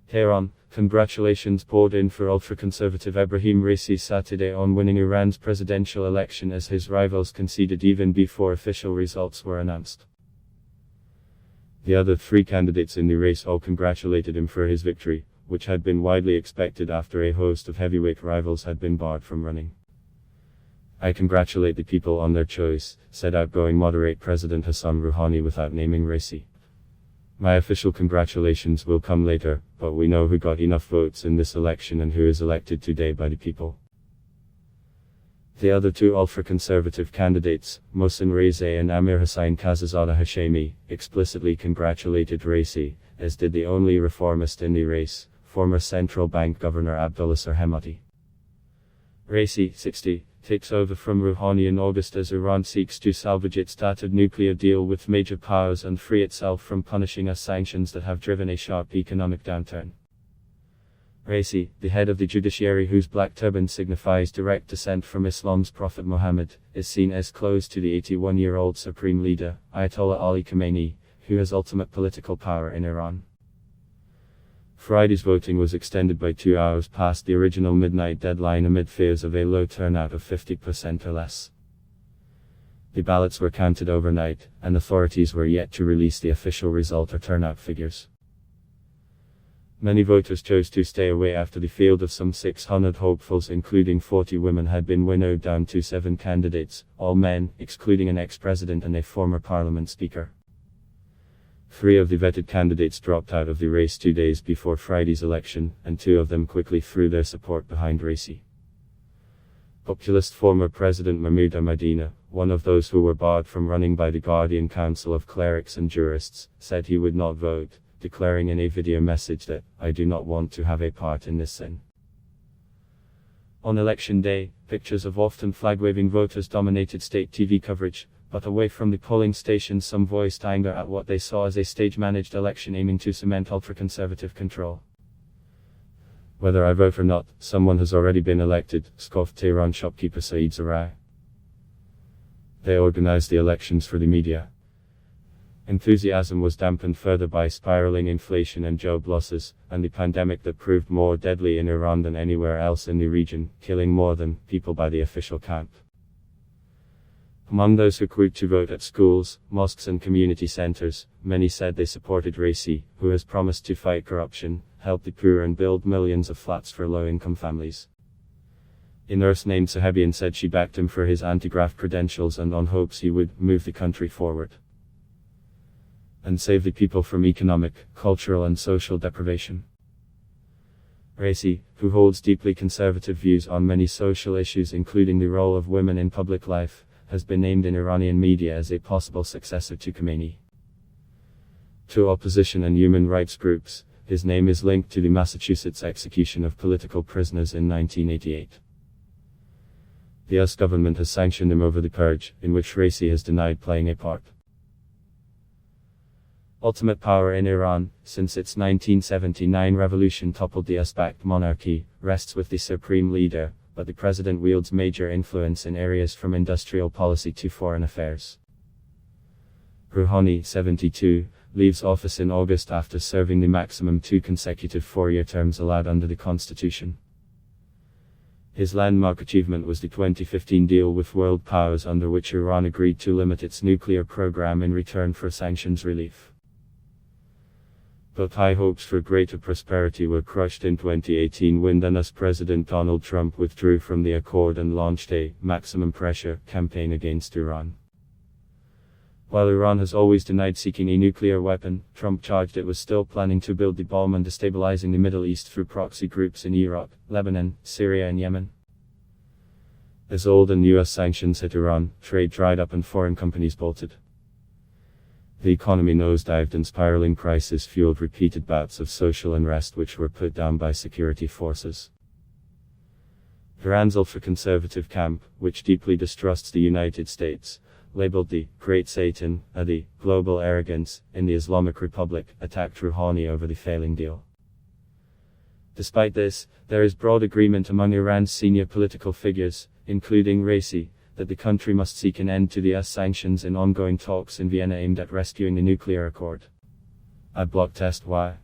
Tehran, congratulations poured in for ultra-conservative Ebrahim Raisi Saturday on winning Iran's presidential election as his rivals conceded even before official results were announced. The other three candidates in the race all congratulated him for his victory, which had been widely expected after a host of heavyweight rivals had been barred from running. "I congratulate the people on their choice," said outgoing moderate President Hassan Rouhani without naming Raisi. "My official congratulations will come later, but we know who got enough votes in this election and who is elected today by the people." The other two ultra-conservative candidates, Mohsen Rezaei and Amir Hossein Khazazadeh Hashemi, explicitly congratulated Raisi, as did the only reformist in the race, former central bank governor Abdullah Hemati. Raisi, 60, takes over from Rouhani in August as Iran seeks to salvage its tattered nuclear deal with major powers and free itself from punishing us sanctions that have driven a sharp economic downturn. Raisi, the head of the judiciary whose black turban signifies direct descent from Islam's Prophet Muhammad, is seen as close to the 81-year-old supreme leader, Ayatollah Ali Khamenei, who has ultimate political power in Iran. Friday's voting was extended by 2 hours past the original midnight deadline amid fears of a low turnout of 50% or less. The ballots were counted overnight, and authorities were yet to release the official result or turnout figures. Many voters chose to stay away after the field of some 600 hopefuls, including 40 women, had been winnowed down to 7 candidates, all men, excluding an ex-president and a former parliament speaker. 3 of the vetted candidates dropped out of the race 2 days before Friday's election, and 2 of them quickly threw their support behind Raisi. Populist former President Mahmoud Ahmadinejad, one of those who were barred from running by the Guardian Council of Clerics and Jurists, said he would not vote, declaring in a video message that, "I do not want to have a part in this sin." On election day, pictures of often flag-waving voters dominated state TV coverage, but away from the polling stations some voiced anger at what they saw as a stage-managed election aiming to cement ultra-conservative control. "Whether I vote or not, someone has already been elected," scoffed Tehran shopkeeper Saeed Zarai. "They organized the elections for the media." Enthusiasm was dampened further by spiraling inflation and job losses, and the pandemic that proved more deadly in Iran than anywhere else in the region, killing more than people by the official count. Among those who queued to vote at schools, mosques and community centers, many said they supported Raisi, who has promised to fight corruption, help the poor and build millions of flats for low-income families. A nurse named Sahabian said she backed him for his anti-graft credentials and on hopes he would move the country forward and save the people from economic, cultural and social deprivation. Raisi, who holds deeply conservative views on many social issues including the role of women in public life, has been named in Iranian media as a possible successor to Khamenei. To opposition and human rights groups, his name is linked to the Massachusetts execution of political prisoners in 1988. The US government has sanctioned him over the purge, in which Raisi has denied playing a part. Ultimate power in Iran, since its 1979 revolution toppled the US-backed monarchy, rests with the supreme leader, but the president wields major influence in areas from industrial policy to foreign affairs. Rouhani, 72, leaves office in August after serving the maximum 2 consecutive 4-year terms allowed under the constitution. His landmark achievement was the 2015 deal with world powers under which Iran agreed to limit its nuclear program in return for sanctions relief. But high hopes for greater prosperity were crushed in 2018 when then US President Donald Trump withdrew from the accord and launched a maximum pressure campaign against Iran. While Iran has always denied seeking a nuclear weapon, Trump charged it was still planning to build the bomb and destabilizing the Middle East through proxy groups in Iraq, Lebanon, Syria and Yemen. As old and US sanctions hit Iran, trade dried up and foreign companies bolted. The economy nosedived and spiraling prices fueled repeated bouts of social unrest which were put down by security forces. Iran's ultra-conservative camp, which deeply distrusts the United States, labeled the Great Satan, the global arrogance, in the Islamic Republic, attacked Rouhani over the failing deal. Despite this, there is broad agreement among Iran's senior political figures, including Raisi, that the country must seek an end to the US sanctions in ongoing talks in Vienna aimed at rescuing the nuclear accord. Adblock Test. Why?